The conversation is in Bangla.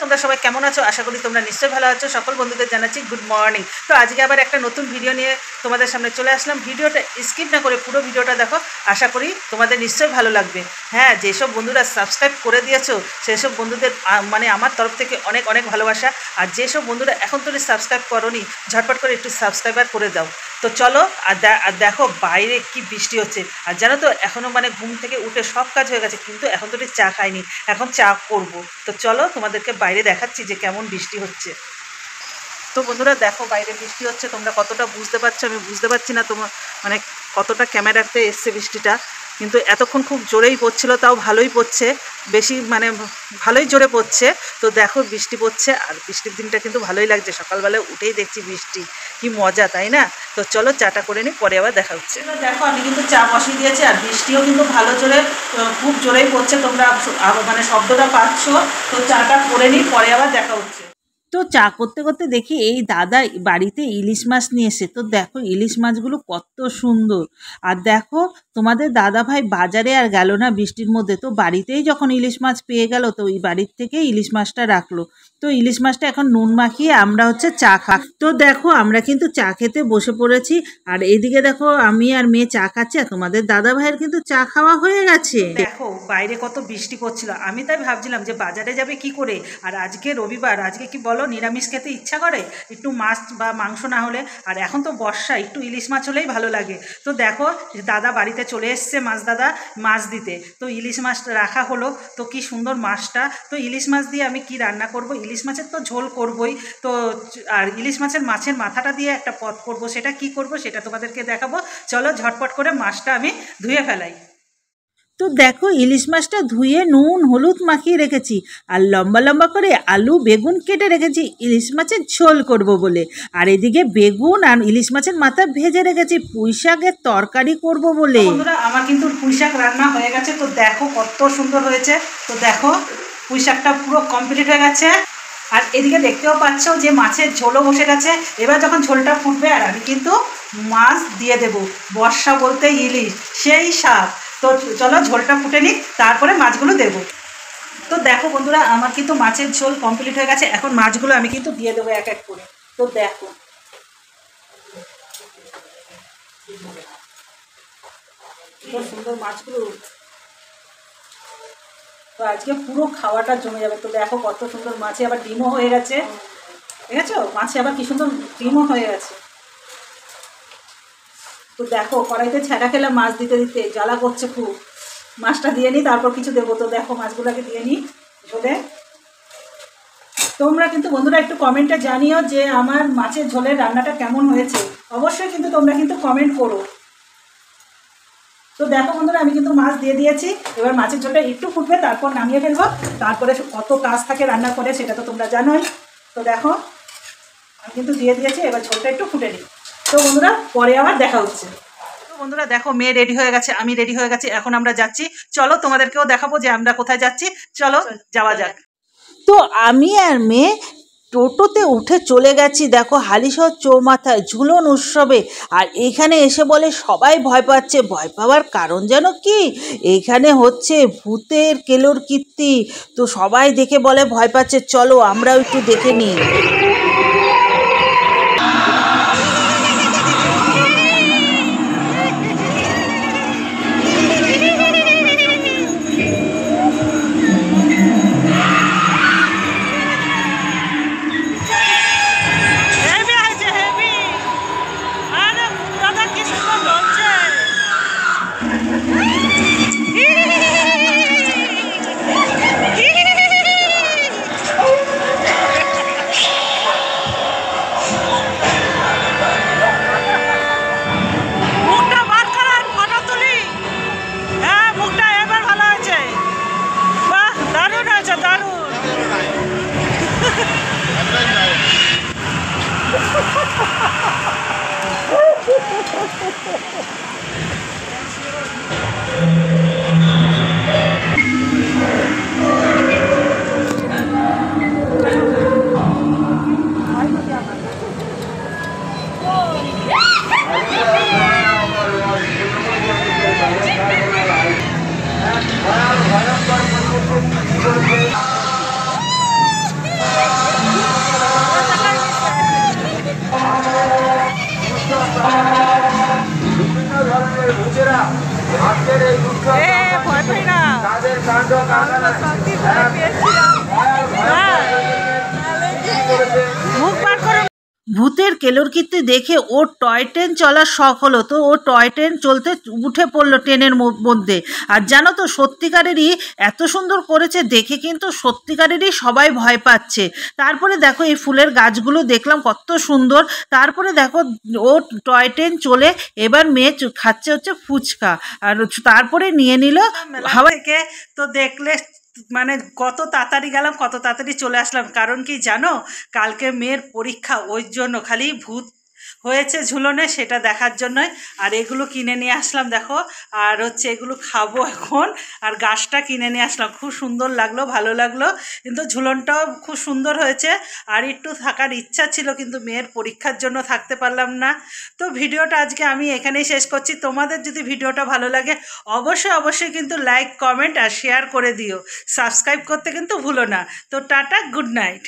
তোমরা সবাই কেমন আছো? আশা করি তোমরা নিশ্চয়ই ভালো আছো। সকল বন্ধুদের জানাচ্ছি গুড মর্নিং। তো আজকে আবার একটা নতুন ভিডিও নিয়ে তোমাদের সামনে চলে আসলাম। ভিডিওটা স্কিপ না করে পুরো ভিডিওটা দেখো, আশা করি তোমাদের নিশ্চয়ই ভালো লাগবে। হ্যাঁ, যেসব বন্ধুরা সাবস্ক্রাইব করে দিয়েছো সেই সব বন্ধুদের মানে আমার তরফ থেকে অনেক অনেক ভালোবাসা। আর যেসব বন্ধুরা এখন তুমি সাবস্ক্রাইব করোনি, ঝটপট করে একটু সাবস্ক্রাইবার করে দাও। তো চলো আর দেখো বাইরে কি বৃষ্টি হচ্ছে। আর জানো তো এখনও মানে ঘুম থেকে উঠে সব কাজ হয়ে গেছে, কিন্তু এখন তো চা খাইনি, এখন চা করব। তো চলো তোমাদেরকে বাইরে দেখাচ্ছি যে কেমন বৃষ্টি হচ্ছে। তো বন্ধুরা দেখো বাইরে বৃষ্টি হচ্ছে, তোমরা কতটা বুঝতে পারছো আমি বুঝতে পারছি না, তোমার মানে কতটা ক্যামেরাতে এসছে বৃষ্টিটা। কিন্তু এতক্ষণ খুব জোরেই পড়ছিল, তাও ভালোই পড়ছে, বেশি মানে ভালোই জোরে পড়ছে। তো দেখো বৃষ্টি পড়ছে, আর বৃষ্টির দিনটা কিন্তু ভালোই লাগছে। সকালবেলায় উঠেই দেখছি বৃষ্টি, কি মজা তাই না? তো চলো চাটা করে নিই, পরে আবার দেখা হচ্ছে। দেখো আমি কিন্তু চা বসিয়ে দিয়েছি, আর বৃষ্টিও কিন্তু ভালো জোরে খুব জোরেই পড়ছে, তোমরা মানে শব্দটা পাচ্ছ। তো চাটা করে নিই, পরে আবার দেখা হচ্ছে। তো চা করতে করতে দেখি এই দাদা বাড়িতে ইলিশ মাছ নিয়ে এসে। তো দেখো ইলিশ মাছগুলো কত সুন্দর। আর দেখো তোমাদের দাদা ভাই বাজারে আর গেল না বৃষ্টির মধ্যে, তো বাড়িতেই যখন ইলিশ মাছ পেয়ে গেল, তো এই বাড়ির থেকে ইলিশ মাছটা রাখলো। তো ইলিশ মাছটা এখন নুন মাখিয়ে আমরা হচ্ছে চা তো দেখো আমরা কিন্তু চা খেতে বসে পড়েছি। আর এইদিকে দেখো আমি আর মেয়ে চা খাচ্ছি, আর তোমাদের দাদা ভাইয়ের কিন্তু চা খাওয়া হয়ে গেছে। দেখো বাইরে কত বৃষ্টি পড়ছিল, আমি তাই ভাবছিলাম যে বাজারে যাবে কি করে। আর আজকে রবিবার, আজকে কি বলো নিরামিষ খেতে ইচ্ছা করে, একটু মাছ বা মাংস না হলে। আর এখন তো বর্ষা, একটু ইলিশ মাছ হলেই ভালো লাগে। তো দেখো দাদা বাড়িতে চলে এসছে, মাছ দাদা মাছ দিতে। তো ইলিশ মাছ রাখা হলো, তো কি সুন্দর মাছটা। তো ইলিশ মাছ দিয়ে আমি কি রান্না করব, ইলিশ মাছের তো ঝোল করবই। তো আর ইলিশ মাছের মাথাটা দিয়ে একটা পদ করব, সেটা কি করব সেটা তোমাদেরকে দেখাবো। চলো ঝটপট করে মাছটা আমি ধুয়ে ফেলাই। তো দেখো ইলিশ মাছটা ধুয়ে নুন হলুদ মাখিয়ে রেখেছি, আর লম্বা লম্বা করে আলু বেগুন কেটে রেখেছি ইলিশ মাছের ঝোল করব বলে। আর এদিকে বেগুন আর ইলিশ মাছের মাথা ভেজে রেখেছি পুঁই শাকের তরকারি করব বলে। বন্ধুরা আমার কিন্তু পুঁই শাক রান্না হয়ে গেছে, তো দেখো কত সুন্দর হয়েছে। তো দেখো পুঁই শাকটা পুরো কমপ্লিট হয়ে গেছে। আর এদিকে দেখতেও পাচ্ছ যে মাছের ঝোলও বসে গেছে। এবার যখন ঝোলটা ফুটবে, আর আমি কিন্তু মাছ দিয়ে দেব। বর্ষা বলতে ইলিশ, সেই স্বাদ। তো চলো ঝোলটা ফুটে নিই, তারপরে মাছগুলো দেব। তো দেখো বন্ধুরা আমার কিন্তু মাছের ঝোল কমপ্লিট হয়ে গেছে, এখন মাছগুলো আমি কিন্তু দিয়ে দেবো এক এক করে। তো দেখো কত সুন্দর মাছগুলো। তো আজকে পুরো খাওয়াটা জমে যাবে। তো দেখো কত সুন্দর, মাছে আবার ডিমও হয়ে গেছে, দেখেছো মাছে আবার কি সুন্দর ডিমও হয়ে গেছে। তো দেখো কড়াইতে ছেঁড়া খেলাম মাছ দিতে দিতে, জ্বালা করছে খুব। মাছটা দিয়ে নিই, তারপর কিছু দেবো। তো দেখো মাছগুলোকে দিয়ে নিই ঝোলে। তোমরা কিন্তু বন্ধুরা একটু কমেন্টে জানিও যে আমার মাছের ঝোলের রান্নাটা কেমন হয়েছে, অবশ্যই কিন্তু তোমরা কিন্তু কমেন্ট করো। তো দেখো বন্ধুরা আমি কিন্তু মাছ দিয়ে দিয়েছি, এবার মাছের ঝোলটা একটু ফুটবে, তারপর নামিয়ে ফেলবো। তারপরে কত কাজ থাকে রান্না করে সেটা তো তোমরা জানোই। তো দেখো আমি কিন্তু দিয়ে দিয়েছি, এবার ঝোলটা একটু ফুটে নিই। তো বন্ধুরা পরে আবার দেখা হচ্ছে। তো বন্ধুরা দেখো মেয়ে রেডি হয়ে গেছে, আমি রেডি হয়ে গেছি, এখন আমরা যাচ্ছি। চলো তোমাদেরকেও দেখাবো যে আমরা কোথায় যাচ্ছি, চলো যাওয়া যাক। তো আমি আর মেয়ে টোটোতে উঠে চলে গেছি দেখো হালিশহর চৌমাথায় ঝুলন উৎসবে। আর এখানে এসে বলে সবাই ভয় পাচ্ছে, ভয় পাওয়ার কারণ যেন কি, এখানে হচ্ছে ভূতের কেলোর কীর্তি। তো সবাই দেখে বলে ভয় পাচ্ছে, চলো আমরাও একটু দেখে নিই। ভূতের কেলোরকীর্তি দেখে ওর টয় ট্রেন চলার শখ হলো, তো ও টয় ট্রেন চলতে উঠে পড়লো ট্রেনের মধ্যে। আর জানো তো সত্যিকারেরই এত সুন্দর করেছে দেখে, কিন্তু সত্যিকারেরই সবাই ভয় পাচ্ছে। তারপরে দেখো এই ফুলের গাছগুলো দেখলাম কত সুন্দর। তারপরে দেখো ও টয় ট্রেন চলে এবার মেয়ে খাচ্ছে হচ্ছে ফুচকা, আর তারপরে নিয়ে নিল হাওয়া থেকে। তো দেখলে মানে কত তাড়াতাড়ি গেলাম, কত তাড়াতাড়ি চলে আসলাম। কারণ কি জানো, কালকে মেয়ের পরীক্ষা, ওই জন্য খালি ভূত হয়েছে ঝুলনে সেটা দেখার জন্যই। আর এগুলো কিনে নিয়ে আসলাম দেখো, আর হচ্ছে এগুলো খাবো এখন। আর গাছটা কিনে নিয়ে আসলাম, খুব সুন্দর লাগলো, ভালো লাগলো, কিন্তু ঝুলনটাও খুব সুন্দর হয়েছে। আর একটু থাকার ইচ্ছা ছিল, কিন্তু মেয়ের পরীক্ষার জন্য থাকতে পারলাম না। তো ভিডিওটা আজকে আমি এখানেই শেষ করছি। তোমাদের যদি ভিডিওটা ভালো লাগে অবশ্যই অবশ্যই কিন্তু লাইক, কমেন্ট আর শেয়ার করে দিও। সাবস্ক্রাইব করতে কিন্তু ভুলো না। তো টাটা, গুড নাইট।